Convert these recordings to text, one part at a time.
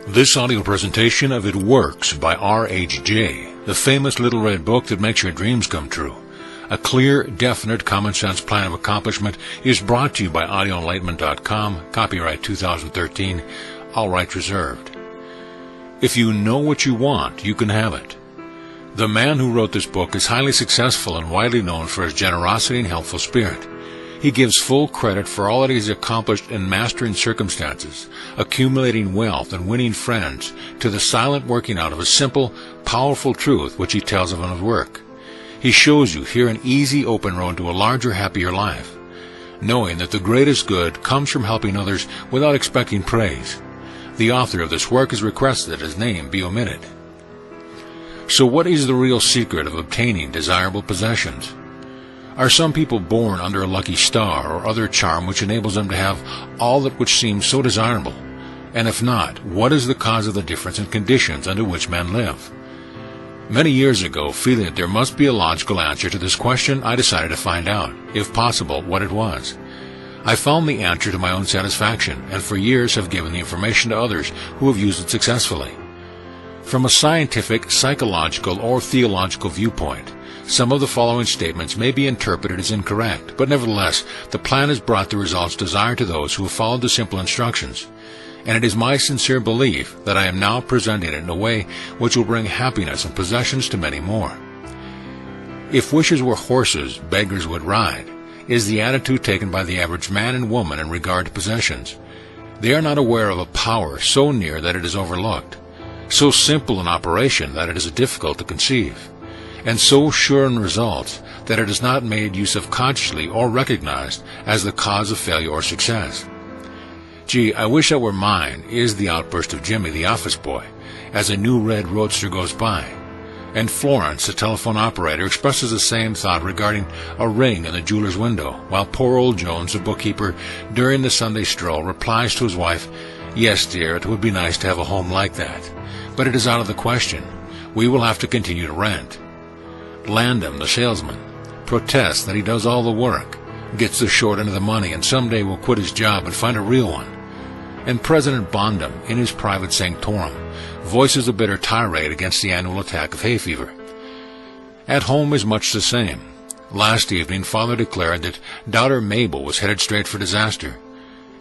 This audio presentation of It Works by R.H.J., the famous little red book that makes your dreams come true. A clear, definite, common-sense plan of accomplishment is brought to you by audioenlightenment.com, copyright 2013, all rights reserved. If you know what you want, you can have it. The man who wrote this book is highly successful and widely known for his generosity and helpful spirit. He gives full credit for all that he has accomplished in mastering circumstances, accumulating wealth, and winning friends to the silent working out of a simple, powerful truth which he tells of in his work. He shows you here an easy, open road to a larger, happier life, knowing that the greatest good comes from helping others without expecting praise. The author of this work has requested that his name be omitted. So what is the real secret of obtaining desirable possessions? Are some people born under a lucky star or other charm which enables them to have all that which seems so desirable? And if not, what is the cause of the difference in conditions under which men live? Many years ago, feeling that there must be a logical answer to this question, I decided to find out, if possible, what it was. I found the answer to my own satisfaction, and for years have given the information to others who have used it successfully. From a scientific, psychological, or theological viewpoint, some of the following statements may be interpreted as incorrect, but nevertheless, the plan has brought the results desired to those who have followed the simple instructions, and it is my sincere belief that I am now presenting it in a way which will bring happiness and possessions to many more. If wishes were horses, beggars would ride, is the attitude taken by the average man and woman in regard to possessions. They are not aware of a power so near that it is overlooked, so simple in operation that it is difficult to conceive, and so sure in results that it is not made use of consciously or recognized as the cause of failure or success. "Gee, I wish that were mine," is the outburst of Jimmy, the office boy, as a new red roadster goes by. And Florence, the telephone operator, expresses the same thought regarding a ring in the jeweler's window, while poor old Jones, the bookkeeper, during the Sunday stroll, replies to his wife, "Yes, dear, it would be nice to have a home like that, but it is out of the question. We will have to continue to rent." Landham, the salesman, protests that he does all the work, gets the short end of the money, and someday will quit his job and find a real one. And President Bondum, in his private sanctorum, voices a bitter tirade against the annual attack of hay fever. At home is much the same. Last evening, father declared that daughter Mabel was headed straight for disaster.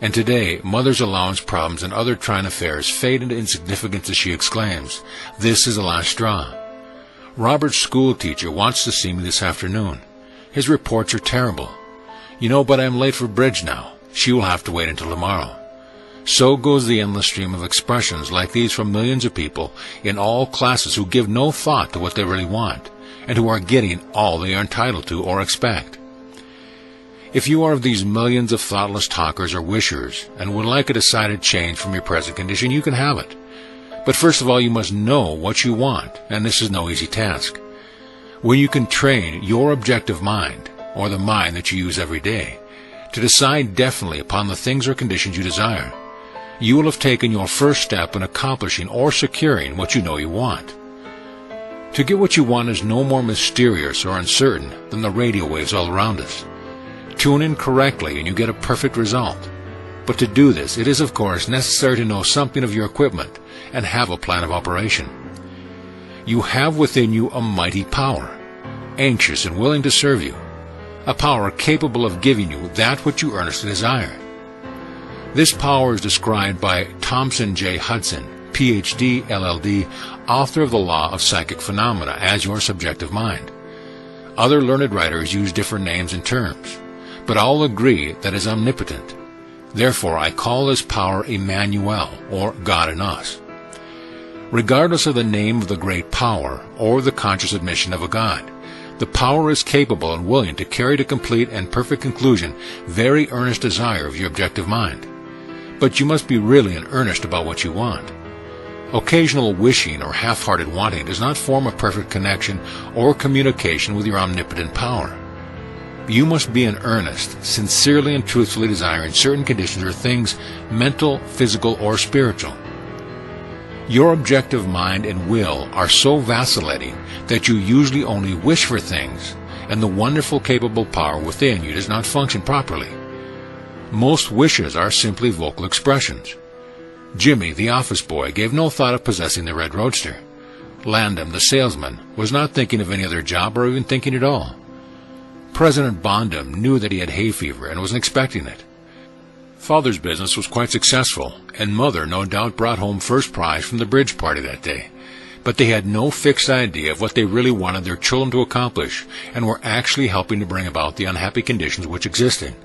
And today, mother's allowance problems and other trying affairs fade into insignificance as she exclaims, "This is the last straw." Robert's school teacher wants to see me this afternoon. His reports are terrible. "You know, but I am late for bridge now. She will have to wait until tomorrow." So goes the endless stream of expressions like these from millions of people in all classes who give no thought to what they really want, and who are getting all they are entitled to or expect. If you are of these millions of thoughtless talkers or wishers, and would like a decided change from your present condition, you can have it. But first of all, you must know what you want, and this is no easy task. When you can train your objective mind, or the mind that you use every day, to decide definitely upon the things or conditions you desire, you will have taken your first step in accomplishing or securing what you know you want. To get what you want is no more mysterious or uncertain than the radio waves all around us. Tune in correctly and you get a perfect result. But to do this, it is of course necessary to know something of your equipment and have a plan of operation. You have within you a mighty power, anxious and willing to serve you, a power capable of giving you that which you earnestly desire. This power is described by Thompson J. Hudson, Ph.D., LL.D., author of The Law of Psychic Phenomena, as your subjective mind. Other learned writers use different names and terms, but all agree that it is omnipotent. Therefore, I call this power Emmanuel, or God in us. Regardless of the name of the great power, or the conscious admission of a God, the power is capable and willing to carry to complete and perfect conclusion very earnest desire of your objective mind. But you must be really in earnest about what you want. Occasional wishing or half-hearted wanting does not form a perfect connection or communication with your omnipotent power. You must be in earnest, sincerely and truthfully desiring certain conditions or things, mental, physical, or spiritual. Your objective mind and will are so vacillating that you usually only wish for things, and the wonderful capable power within you does not function properly. Most wishes are simply vocal expressions. Jimmy, the office boy, gave no thought of possessing the red roadster. Landham, the salesman, was not thinking of any other job or even thinking at all. President Bondham knew that he had hay fever and wasn't expecting it. Father's business was quite successful, and Mother no doubt brought home first prize from the bridge party that day. But they had no fixed idea of what they really wanted their children to accomplish, and were actually helping to bring about the unhappy conditions which existed.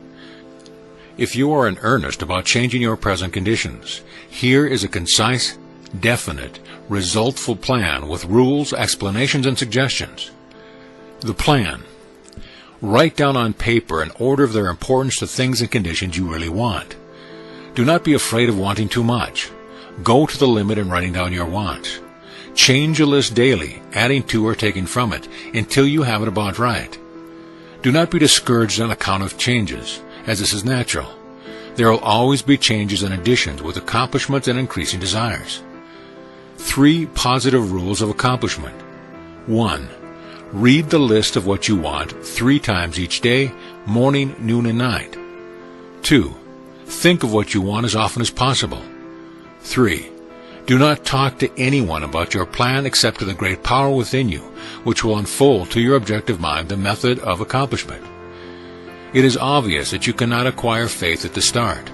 If you are in earnest about changing your present conditions, here is a concise, definite, resultful plan with rules, explanations, and suggestions. The plan. Write down on paper an order of their importance to things and conditions you really want. Do not be afraid of wanting too much. Go to the limit in writing down your wants. Change your list daily, adding to or taking from it, until you have it about right. Do not be discouraged on account of changes, as this is natural. There will always be changes and additions with accomplishments and increasing desires. 3 positive rules of accomplishment. 1. Read the list of what you want 3 times each day, morning, noon, and night. 2. Think of what you want as often as possible. 3. Do not talk to anyone about your plan except to the great power within you, which will unfold to your objective mind the method of accomplishment. It is obvious that you cannot acquire faith at the start.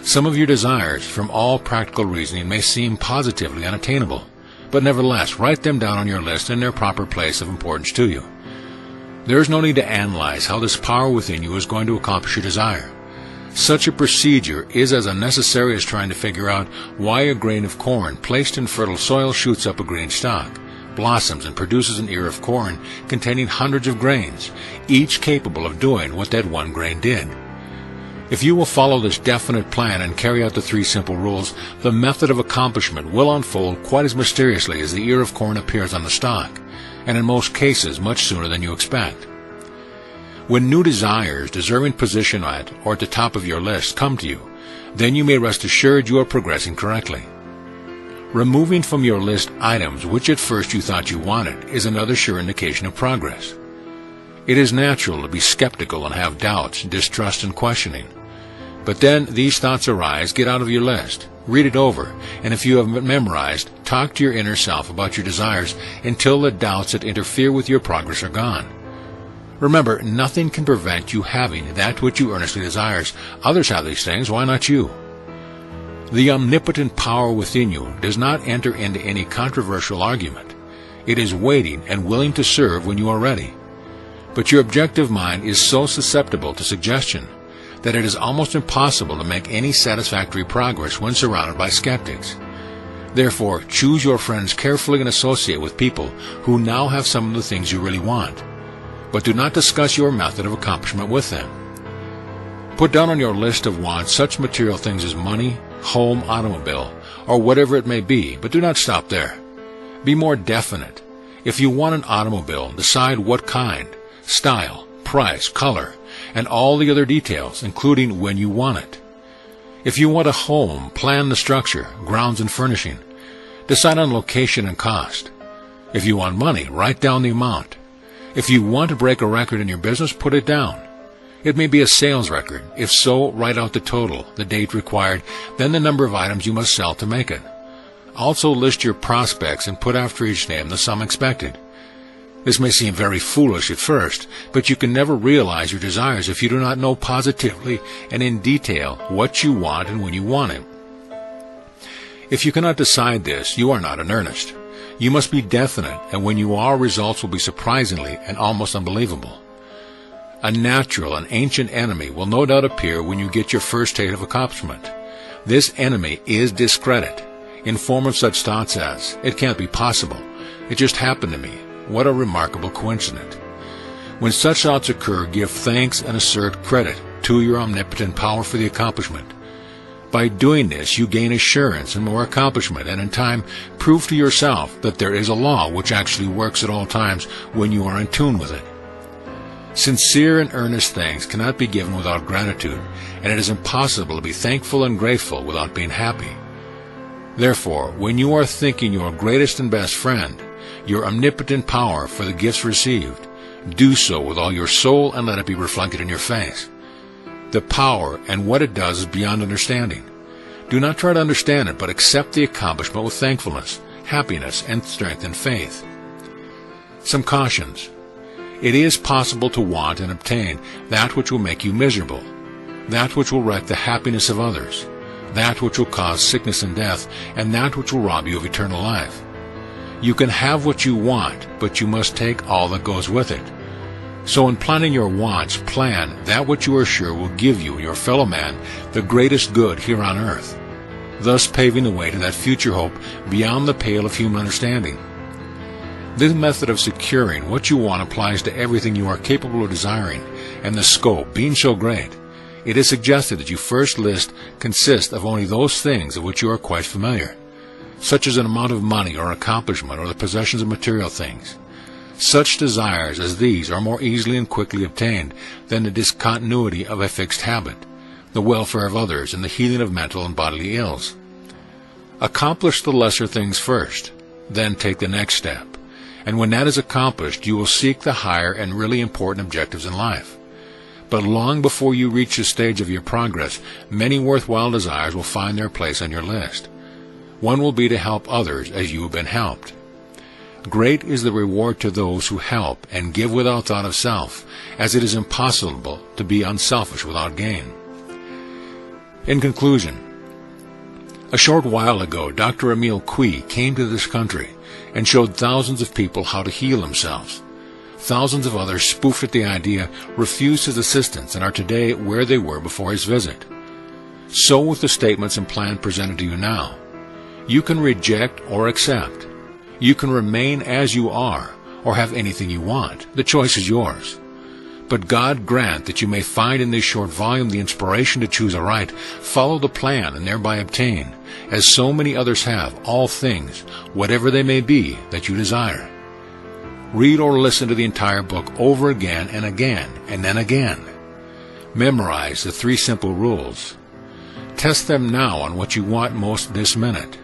Some of your desires, from all practical reasoning, may seem positively unattainable, but nevertheless, write them down on your list in their proper place of importance to you. There is no need to analyze how this power within you is going to accomplish your desire. Such a procedure is as unnecessary as trying to figure out why a grain of corn placed in fertile soil shoots up a green stalk, blossoms, and produces an ear of corn containing hundreds of grains, each capable of doing what that one grain did. If you will follow this definite plan and carry out the 3 simple rules, the method of accomplishment will unfold quite as mysteriously as the ear of corn appears on the stalk, and in most cases much sooner than you expect. When new desires, deserving position at or at the top of your list, come to you, then you may rest assured you are progressing correctly. Removing from your list items which at first you thought you wanted is another sure indication of progress. It is natural to be skeptical and have doubts, distrust, and questioning. But then these thoughts arise, get out of your list, read it over, and if you have it memorized, talk to your inner self about your desires until the doubts that interfere with your progress are gone. Remember, nothing can prevent you having that which you earnestly desires. Others have these things, why not you? The omnipotent power within you does not enter into any controversial argument. It is waiting and willing to serve when you are ready. But your objective mind is so susceptible to suggestion that it is almost impossible to make any satisfactory progress when surrounded by skeptics. Therefore, choose your friends carefully and associate with people who now have some of the things you really want. But do not discuss your method of accomplishment with them. Put down on your list of wants such material things as money, home, automobile, or whatever it may be, but do not stop there. Be more definite. If you want an automobile, decide what kind, style, price, color, and all the other details, including when you want it. If you want a home, plan the structure, grounds, and furnishing. Decide on location and cost. If you want money, write down the amount. If you want to break a record in your business, put it down. It may be a sales record. If so, write out the total, the date required, then the number of items you must sell to make it. Also list your prospects and put after each name the sum expected. This may seem very foolish at first, but you can never realize your desires if you do not know positively and in detail what you want and when you want it. If you cannot decide this, you are not in earnest. You must be definite, and when you are, results will be surprisingly and almost unbelievable. A natural and ancient enemy will no doubt appear when you get your first taste of accomplishment. This enemy is discredit, in form of such thoughts as, "It can't be possible. It just happened to me. What a remarkable coincidence." When such thoughts occur, give thanks and assert credit to your omnipotent power for the accomplishment. By doing this, you gain assurance and more accomplishment, and in time, prove to yourself that there is a law which actually works at all times when you are in tune with it. Sincere and earnest thanks cannot be given without gratitude, and it is impossible to be thankful and grateful without being happy. Therefore, when you are thanking your greatest and best friend, your omnipotent power for the gifts received, do so with all your soul and let it be reflected in your face. The power and what it does is beyond understanding. Do not try to understand it, but accept the accomplishment with thankfulness, happiness, and strength and faith. Some cautions. It is possible to want and obtain that which will make you miserable, that which will wreck the happiness of others, that which will cause sickness and death, and that which will rob you of eternal life. You can have what you want, but you must take all that goes with it. So in planning your wants, plan that which you are sure will give you, your fellow man, the greatest good here on earth, thus paving the way to that future hope beyond the pale of human understanding. This method of securing what you want applies to everything you are capable of desiring, and the scope being so great, it is suggested that you first consist of only those things of which you are quite familiar, such as an amount of money or accomplishment or the possessions of material things. Such desires as these are more easily and quickly obtained than the discontinuity of a fixed habit, the welfare of others, and the healing of mental and bodily ills. Accomplish the lesser things first, then take the next step, and when that is accomplished, you will seek the higher and really important objectives in life. But long before you reach the stage of your progress, many worthwhile desires will find their place on your list. One will be to help others as you have been helped. Great is the reward to those who help and give without thought of self, as it is impossible to be unselfish without gain. In conclusion, a short while ago, Dr. Emil Cui came to this country and showed thousands of people how to heal themselves. Thousands of others spoofed at the idea, refused his assistance, and are today where they were before his visit. So with the statements and plan presented to you now. You can reject or accept. You can remain as you are, or have anything you want. The choice is yours. But God grant that you may find in this short volume the inspiration to choose aright, follow the plan, and thereby obtain, as so many others have, all things, whatever they may be, that you desire. Read or listen to the entire book over again, and then again. Memorize the 3 simple rules. Test them now on what you want most this minute.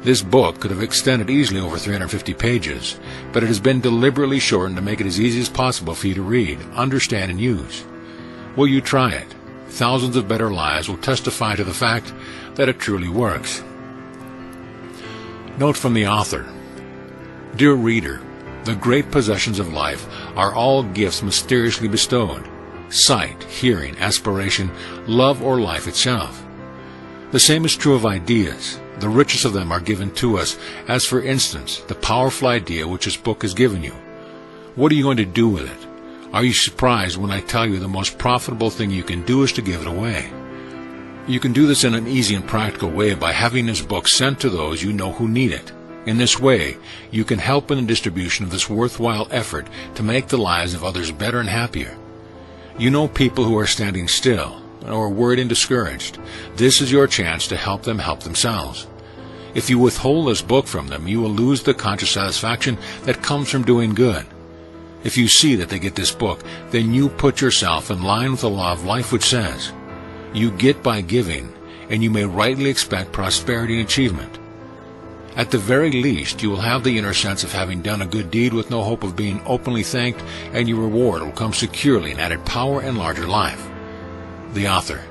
This book could have extended easily over 350 pages, but it has been deliberately shortened to make it as easy as possible for you to read, understand, and use. Will you try it? Thousands of better lives will testify to the fact that it truly works. Note from the author. Dear reader, the great possessions of life are all gifts mysteriously bestowed: sight, hearing, aspiration, love, or life itself. The same is true of ideas. The richest of them are given to us, as for instance, the powerful idea which this book has given you. What are you going to do with it? Are you surprised when I tell you the most profitable thing you can do is to give it away? You can do this in an easy and practical way by having this book sent to those you know who need it. In this way, you can help in the distribution of this worthwhile effort to make the lives of others better and happier. You know people who are standing still, or worried and discouraged. This is your chance to help them help themselves. If you withhold this book from them, you will lose the conscious satisfaction that comes from doing good. If you see that they get this book, then you put yourself in line with the law of life, which says, you get by giving, and you may rightly expect prosperity and achievement. At the very least, you will have the inner sense of having done a good deed with no hope of being openly thanked, and your reward will come securely in added power and larger life. The author.